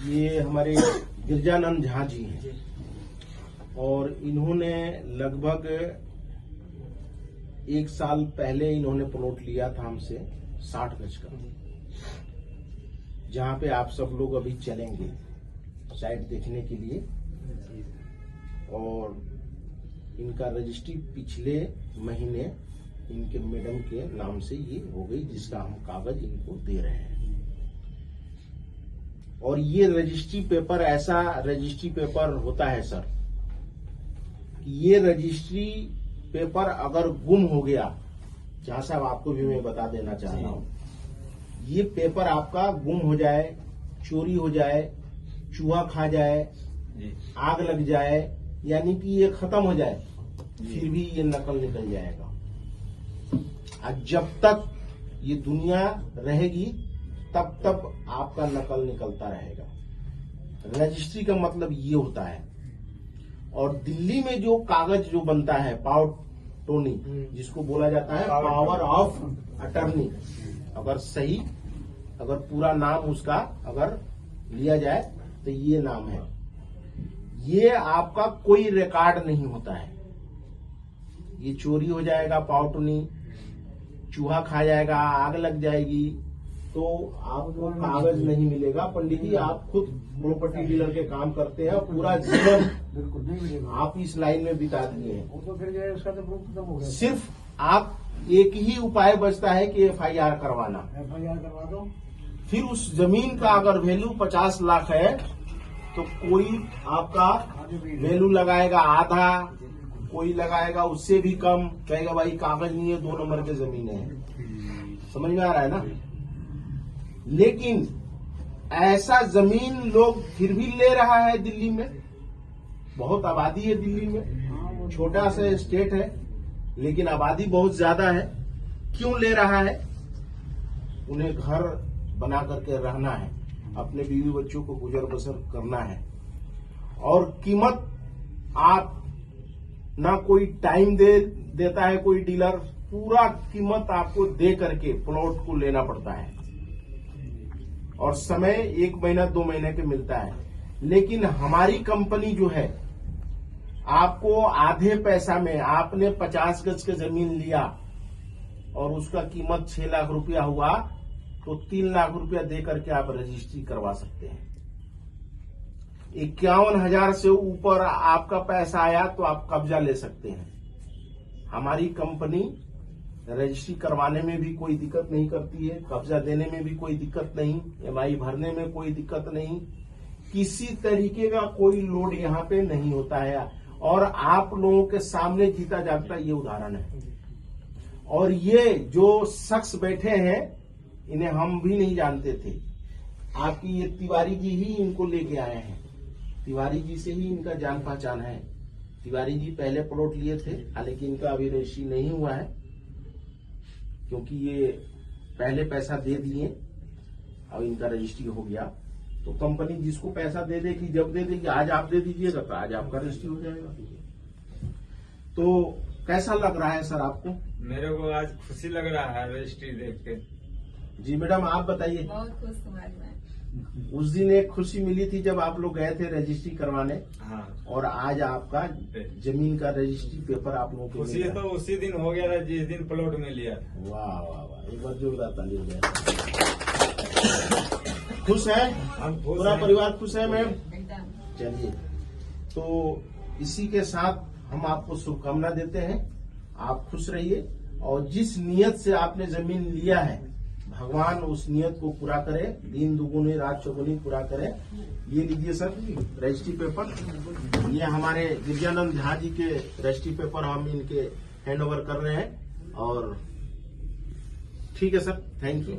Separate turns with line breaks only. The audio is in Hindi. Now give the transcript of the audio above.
ये हमारे गिरजानंद झा जी हैं और इन्होंने लगभग 1 साल पहले इन्होंने प्लॉट लिया था हमसे 60 गज का, जहां पे आप सब लोग अभी चलेंगे साइट देखने के लिए। और इनका रजिस्ट्री पिछले महीने इनके मैडम के नाम से ये हो गई, जिसका हम कागज इनको दे रहे हैं। और ये रजिस्ट्री पेपर ऐसा रजिस्ट्री पेपर होता है सर कि ये रजिस्ट्री पेपर अगर गुम हो गया, जहां साहब आपको भी मैं बता देना चाह रहा हूं, ये पेपर आपका गुम हो जाए, चोरी हो जाए, चूहा खा जाए, आग लग जाए, यानी कि ये खत्म हो जाए, फिर भी ये नकल निकल जाएगा। और जब तक ये दुनिया रहेगी तब तक आपका नकल निकलता रहेगा। रजिस्ट्री का मतलब ये होता है। और दिल्ली में जो कागज जो बनता है पावर टोनी, जिसको बोला जाता है पावर ऑफ अटर्नी, अगर सही, अगर पूरा नाम उसका अगर लिया जाए तो ये नाम है। ये आपका कोई रिकॉर्ड नहीं होता है। ये चोरी हो जाएगा पावर टोनी, चूहा खा जाएगा, आग लग जाएगी, तो आपको कागज नहीं मिलेगा। पंडित जी, आप खुद प्रॉपर्टी डीलर के काम करते हैं, पूरा जीवन
बिल्कुल नहीं मिलेगा।
आप इस लाइन में बिता दिए हैं।
वो तो फिर जो है उसका तो प्रूफ खत्म हो गया।
सिर्फ आप एक ही उपाय बचता है कि FIR करवाना।
FIR करवा दो।
फिर उस जमीन का अगर वैल्यू 50 लाख है तो कोई आपका वैल्यू लगाएगा आधा, कोई लगाएगा उससे भी कम, कहेगा भाई कागज नहीं है, 2 नंबर के जमीन है। समझ में आ रहा है ना? लेकिन ऐसा जमीन लोग फिर भी ले रहा है दिल्ली में। बहुत आबादी है दिल्ली में, छोटा सा स्टेट है लेकिन आबादी बहुत ज्यादा है। क्यों ले रहा है? उन्हें घर बना करके रहना है, अपने बीवी बच्चों को गुजर बसर करना है। और कीमत आप ना कोई टाइम देता है कोई डीलर, पूरा कीमत आपको दे करके प्लॉट को लेना पड़ता है। और समय 1 महीना 2 महीने के मिलता है। लेकिन हमारी कंपनी जो है, आपको आधे पैसा में, आपने 50 गज की जमीन लिया और उसका कीमत 6 लाख रुपया हुआ तो 3 लाख रुपया दे करके आप रजिस्ट्री करवा सकते हैं। 51,000 से ऊपर आपका पैसा आया तो आप कब्जा ले सकते हैं। हमारी कंपनी रजिस्ट्री करवाने में भी कोई दिक्कत नहीं करती है, कब्जा देने में भी कोई दिक्कत नहीं, EMI भरने में कोई दिक्कत नहीं, किसी तरीके का कोई लोड यहाँ पे नहीं होता है। और आप लोगों के सामने जीता जागता ये उदाहरण है। और ये जो शख्स बैठे हैं, इन्हें हम भी नहीं जानते थे। आपकी ये तिवारी जी ही इनको लेके आए हैं। तिवारी जी से ही इनका जान पहचान है। तिवारी जी पहले प्लॉट लिए थे, हालांकि इनका अभी रजिस्ट्री नहीं हुआ है क्योंकि ये पहले पैसा दे दिए, अब इनका रजिस्ट्री हो गया। तो कंपनी जिसको पैसा दे देगी, जब दे देगी, आज आप दे दीजिएगा तो आज आपका रजिस्ट्री हो जाएगा। तो कैसा लग रहा है सर आपको?
मेरे को आज खुशी लग रहा है रजिस्ट्री देख के।
जी मैडम, आप बताइए।
बहुत खुश हूँ आज मैं।
उस दिन एक खुशी मिली थी जब आप लोग गए थे रजिस्ट्री करवाने।
हाँ।
और आज आपका जमीन का रजिस्ट्री पेपर आप लोगों को
खुशी तो उसी दिन हो गया था जिस दिन प्लॉट में लिया था।
वाह वाह वाह, एक बार जोरदार ताली हो जाए। खुश है?
हम
पूरा परिवार खुश है मैम?
एकदम।
चलिए, तो इसी के साथ हम आपको शुभकामना देते हैं। आप खुश रहिए और जिस नियत से आपने जमीन लिया है, भगवान उस नियत को पूरा करे, दिन दुगुनी रात चौगुनी पूरा करे। ये लीजिए सर रजिस्ट्री पेपर, ये हमारे गिरजानंद झा जी के रजिस्ट्री पेपर हम इनके हैंड ओवर कर रहे हैं। और ठीक है सर, थैंक यू।